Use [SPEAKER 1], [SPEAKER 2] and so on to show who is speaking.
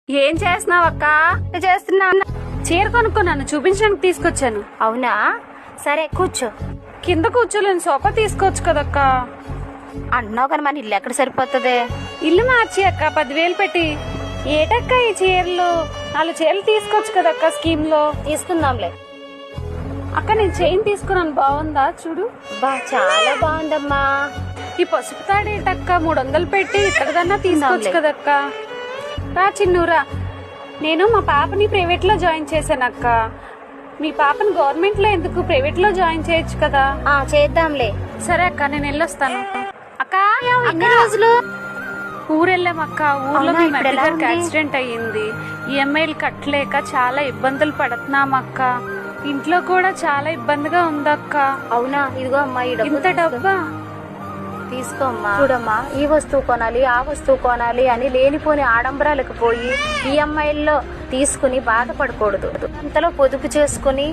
[SPEAKER 1] ఏం చేస్తున్నావు అక్క?
[SPEAKER 2] చేస్తున్నా.
[SPEAKER 1] చీర కొనుక్కున్నాను, చూపించడానికి తీసుకొచ్చాను.
[SPEAKER 2] అవునా, సరే కూర్చో.
[SPEAKER 1] కింద కూర్చోలేను, సోఫా తీసుకోవచ్చు కదక్క.
[SPEAKER 2] అంటున్నావు కానీ మన ఇల్లు ఎక్కడ సరిపోతుంది?
[SPEAKER 1] ఇల్లు మార్చి అక్క 10,000 పెట్టి. ఏటక్క ఈ చీరలు? 4 చీరలు తీసుకోవచ్చు కదక్క స్కీమ్ లో.
[SPEAKER 2] తీసుకుందాంలే.
[SPEAKER 1] అక్క నేను చైన్ తీసుకున్నాను, బాగుందా చూడు.
[SPEAKER 2] బా చాలా బాగుందమ్మా.
[SPEAKER 1] ఈ పసుపు తాడు ఏంటక్క 300 పెట్టి ఇక్కడదన్నా తీసుకోవచ్చు కదక్క. రా చిన్నూరా. నేను మా పాపని ప్రైవేట్ లో జాయిన్ చేశానక్క. మీ పాపని గవర్నమెంట్ లో ఎందుకు, ప్రైవేట్ లో జాయిన్ చేయొచ్చు కదా.
[SPEAKER 2] చేద్దాంలే.
[SPEAKER 1] సరే అక్క, నేను వెళ్ళొస్తాను. అక్క
[SPEAKER 2] ఎన్ని రోజులు?
[SPEAKER 1] ఊరెళ్ళామక్క. ఊర్లో
[SPEAKER 2] అవునా,
[SPEAKER 1] మీ
[SPEAKER 2] ఇప్పుడు ఎలా
[SPEAKER 1] మధ్య
[SPEAKER 2] ఉంది?
[SPEAKER 1] యాక్సిడెంట్ అయ్యింది. ఈఎంఐలు కట్టలేక చాలా ఇబ్బందులు పడుతున్నామక్క. ఇంట్లో కూడా చాలా ఇబ్బందిగా ఉందక్క.
[SPEAKER 2] అవునా, ఇదిగో అమ్మా ఈ డబ్బు
[SPEAKER 1] ఇంత డబ్బా?
[SPEAKER 2] తీసుకోమ్మా. చూడమ్మా, ఈ వస్తువు కొనాలి ఆ వస్తువు కొనాలి అని లేనిపోని ఆడంబరాలకు పోయి ఈఎంఐల్లో తీసుకుని బాధపడకూడదు. అంతలో పొదుపు చేసుకుని